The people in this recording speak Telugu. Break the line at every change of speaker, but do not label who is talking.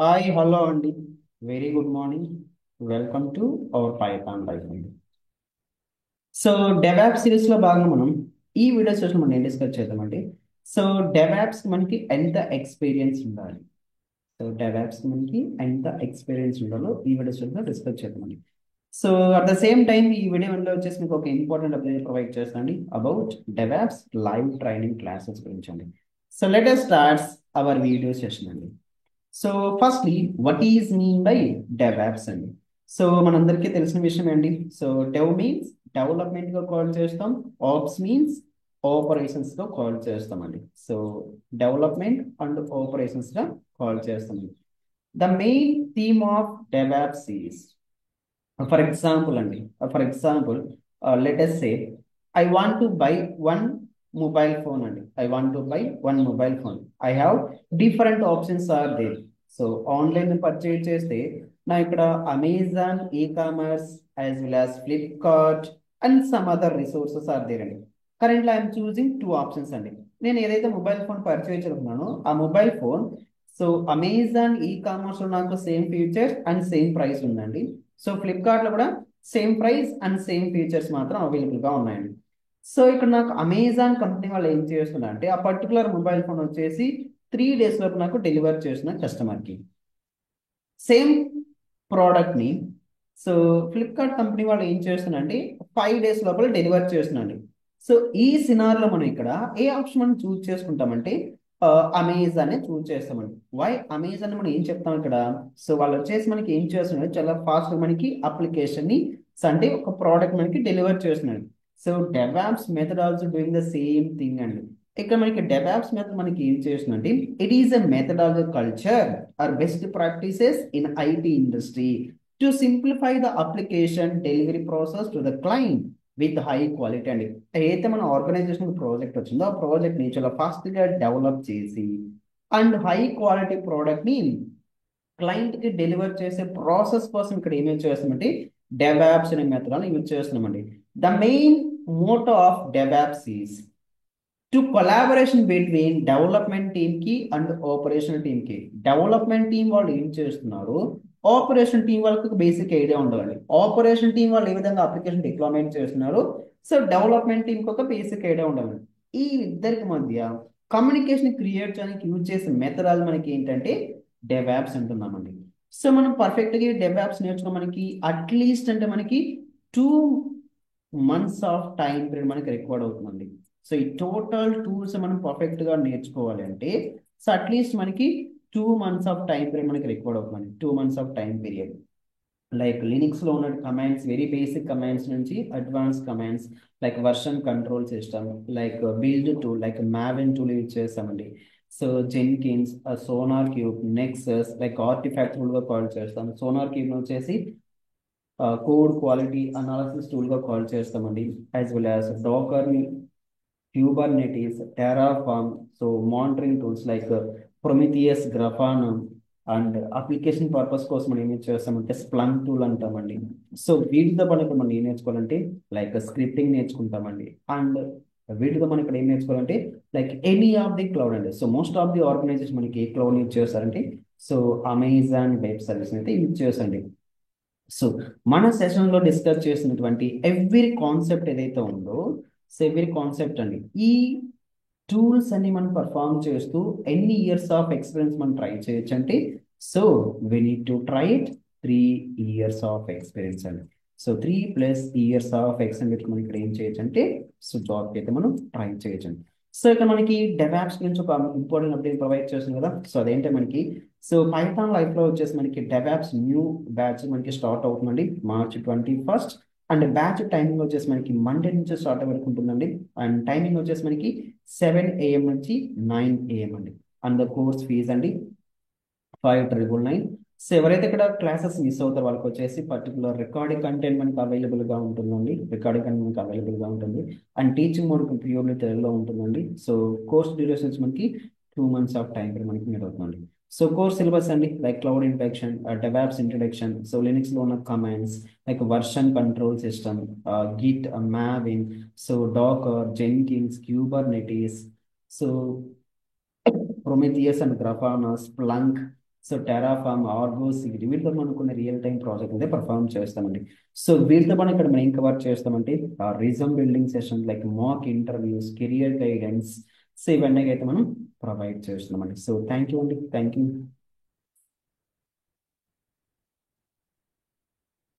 హాయ్ హలో అండి. Very good morning. Welcome to our Python life అండి. సో డెవాప్స్ సిరీస్లో భాగంగా మనం ఈ వీడియో సెషన్ మనం ఏం డిస్కస్ చేద్దామండి. సో డెవాప్స్ మనకి ఎంత ఎక్స్పీరియన్స్ ఉండాలి, సో డెవాప్స్ మనకి ఎంత ఎక్స్పీరియన్స్ ఉండాలో ఈ వీడియో సెషన్లో డిస్కస్ చేద్దామండి. So at the same time ఈ వీడియోలో వచ్చేసి మీకు ఒక ఇంపార్టెంట్ అప్డేట్ ప్రొవైడ్ చేస్తానండి about DevOps live training classes గురించి అండి. So let us start our video session అండి. So firstly what is mean by DevOps అండి. సో మనందరికీ తెలిసిన విషయం ఏంటి. సో డెవ్ మీన్స్ డెవలప్మెంట్ గా కాల్ చేస్తాం. ఆప్స్ మీన్స్ ఆపరేషన్స్ గా కాల్ చేస్తామండి. సో డెవలప్మెంట్ అండ్ ఆపరేషన్స్ గా కాల్ చేస్తామండి. The main theme of DevOps is, for example అండి, for example let us say I want to buy one mobile phone అండి. I want to buy one mobile phone. I have different options are there. So online purchase చేస్తే నా ఇక్కడ Amazon e commerce as well as Flipkart and some other resources are there అండి. Currently I'm choosing two options అండి. నేను ఏదైతే మొబైల్ ఫోన్ పర్చేజ్ చేస్తున్నానో ఆ mobile phone, so Amazon e commerce లో నాకు same features and same price ఉందండి. సో ఫ్లిప్కార్ట్ లో కూడా same price and same features మాత్రం అవైలబుల్ గా ఉన్నాయండి. సో ఇక్కడ నాకు అమెజాన్ కంపెనీ వాళ్ళు ఏం చేస్తున్నారు అంటే ఆ పర్టికులర్ మొబైల్ ఫోన్ వచ్చేసి 3 days వరకు నాకు డెలివర్ చేసిన కస్టమర్ కి సేమ్ ప్రోడక్ట్ ని. సో ఫ్లిప్కార్ట్ కంపెనీ వాళ్ళు ఏం చేస్తున్నారంటే 5 days లోపల డెలివర్ చేస్తున్నారండి. సో ఈ సినార్లో మనం ఇక్కడ ఏ ఆప్షన్ మనం చూస్ చేసుకుంటామంటే అమెజాన్ చూస్ చేస్తామండి. వై అమెజాన్ మనం ఏం చెప్తాం ఇక్కడ. సో వాళ్ళు వచ్చేసి మనకి ఏం చేస్తున్నారు, చాలా ఫాస్ట్ మనకి అప్లికేషన్ ని, అంటే ఒక ప్రోడక్ట్ మనకి డెలివర్ చేస్తున్నారు. So DevOps method also doing the same thing అండి. ఇక్కడ మనకి డెవాప్స్ మెథడ్ మనకి ఏం చేస్తుందంటే it is a methodology culture or best practices in IT industry to simplify the application delivery process to the client with high quality అండి. ఏదైతే మన ఆర్గనైజేషన్ ప్రాజెక్ట్ వచ్చిందో ఆ ప్రాజెక్ట్ ని చాలా ఫాస్ట్ గా డెవలప్ చేసి అండ్ హై క్వాలిటీ ప్రోడక్ట్ ని క్లయింట్ కి డెలివర్ చేసే ప్రాసెస్ కోసం ఇక్కడ ఏమేమి చేస్తామంటే డెవాప్స్ అనే మెథడ్ యూజ్ చేస్తున్నామండి. The main motto of DevOps is to collaboration between development team కి అండ్ ఆపరేషన్ టీమ్ కి. డెవలప్మెంట్ టీం వాళ్ళు ఏం చేస్తున్నారు, ఆపరేషన్ టీం వాళ్ళకి బేసిక్ ఐడియా ఉండాలి. ఆపరేషన్ టీం వాళ్ళు ఏ విధంగా అప్లికేషన్ డిప్లాయ్మెంట్ చేస్తున్నారు, సో డెవలప్మెంట్ టీంకి ఒక బేసిక్ ఐడియా ఉండాలి. ఈ ఇద్దరికి మధ్య కమ్యూనికేషన్ క్రియేట్ చేయడానికి యూజ్ చేసే మెథడాలు మనకి ఏంటంటే డెవాప్స్ అంటున్నామండి. సో మనం పర్ఫెక్ట్ గా డెవాప్స్ నేర్చుకోవడానికి అట్లీస్ట్ అంటే మనకి 2 months ఆఫ్ టైం పీరియడ్ మనకి రిక్వైర్డ్ అవుతుందండి. సో ఈ టోటల్ టూల్స్ మనం పర్ఫెక్ట్ గా నేర్చుకోవాలి అంటే సో అట్లీస్ట్ మనకి 2 months ఆఫ్ టైం పీరియడ్ మనకి రిక్వైర్డ్ అవుతుంది. 2 months of time period like Linux లో ఉన్న కమాండ్స్, వెరీ బేసిక్ కమాండ్స్ నుంచి advance commands like version control system, like build tool, like Maven tool use చేస్తామండి. So Jenkins, SonarQube, Nexus, like artifact tool గా కాల్ చేస్తాం. సోనార్ క్యూబ్ వచ్చేసి కోడ్ క్వాలిటీ అనాలిసిస్ టూల్ గా కాల్ చేస్తామండి. As well as Docker, Kubernetes, Terraform, so monitoring tools like Prometheus, Grafana, and application purpose కోసం మనం ఏం చేస్తామంటే స్ప్లంక్ టూల్ అంటామండి. సో వీటితో పాటు ఇక్కడ మనం ఏం నేర్చుకోవాలంటే లైక్ స్క్రిప్టింగ్ నేర్చుకుంటామండి. అండ్ వీటితో మనం ఇక్కడ ఏం నేర్చుకోవాలంటే like any of the cloud అండి. So most of the organisation మనకి ఏ క్లౌడ్ యూజ్ చేస్తారంటే సో అమెజాన్ వెబ్ సర్వీస్ అయితే యూజ్ చేసండి. సో మన సెషన్లో డిస్కస్ చేసినటువంటి ఎవ్రీ కాన్సెప్ట్ ఏదైతే ఉందో, సో ఎవ్రీ కాన్సెప్ట్ అండి, ఈ టూల్స్ అన్ని మనం పర్ఫామ్ చేస్తూ ఎన్ని ఇయర్స్ ఆఫ్ ఎక్స్పీరియన్స్ మనం ట్రై చేయొచ్చు అంటే so we need to try it 3 years of experience అండి. సో 3+ years ఆఫ్ ఎక్స్పీరియన్స్ మనం ఇక్కడ ఏం చేయొచ్చు అంటే సో జాబ్కి అయితే మనం ట్రై చేయొచ్చు అండి. సో ఇక్కడ మనకి డెవాప్స్ గురించి ఒక ఇంపార్టెంట్ అప్డేట్ ప్రొవైడ్ చేస్తుంది కదా. సో అదేంటే మనకి సో పైథాన్ లైఫ్ లో వచ్చేసి మనకి డెవాప్స్ న్యూ బ్యాచ్ మనకి స్టార్ట్ అవుతుందండి March 21st. And batch timing వచ్చేసి మనకి మండే నుంచి స్టార్ట్ వరకు ఉంటుందండి. అండ్ టైమింగ్ వచ్చేసి మనకి 7 AM నుంచి 9 AM అండి. అండ్ ద కోర్స్ ఫీజ్ అండి 5,999. సో ఎవరైతే ఇక్కడ క్లాసెస్ మిస్ అవుతారో వాళ్ళకి వచ్చేసి పర్టికులర్ రికార్డింగ్ కంటెంట్ మనకి అవైలబుల్ గా ఉంటుందండి. రికార్డింగ్ కంటెంట్ మనకి అవైలబుల్ గా ఉంటుంది. అండ్ టీచింగ్ మోడ్ ప్యూర్లీ తెలుగులో ఉంటుందండి. సో కోర్స్ డ్యూరేషన్స్ మనకి 2 months ఆఫ్ టైం మనకి మీట్ అవుతుందండి. సో కోర్స్ సిలబస్ అండి like cloud introduction, DevOps introduction, so Linux లో ఉన్న commands like version control system, Git, Maven, so Docker, Jenkins, Kubernetes, so Prometheus and Grafana, Splunk, so Terraform, Argos, వీటితో మనం కొన్ని రియల్ టైం ప్రాజెక్ట్ అయితే పర్ఫామ్ చేస్తామండి. సో వీటితో మనం ఇక్కడ మనం ఏం కవర్ చేస్తామంటే resume building session, like mock interviews, career guidance, so ఇవన్నీ అయితే మనం ప్రొవైడ్ చేస్తున్నామండి. సో థ్యాంక్ యూ అండి, థ్యాంక్ యూ.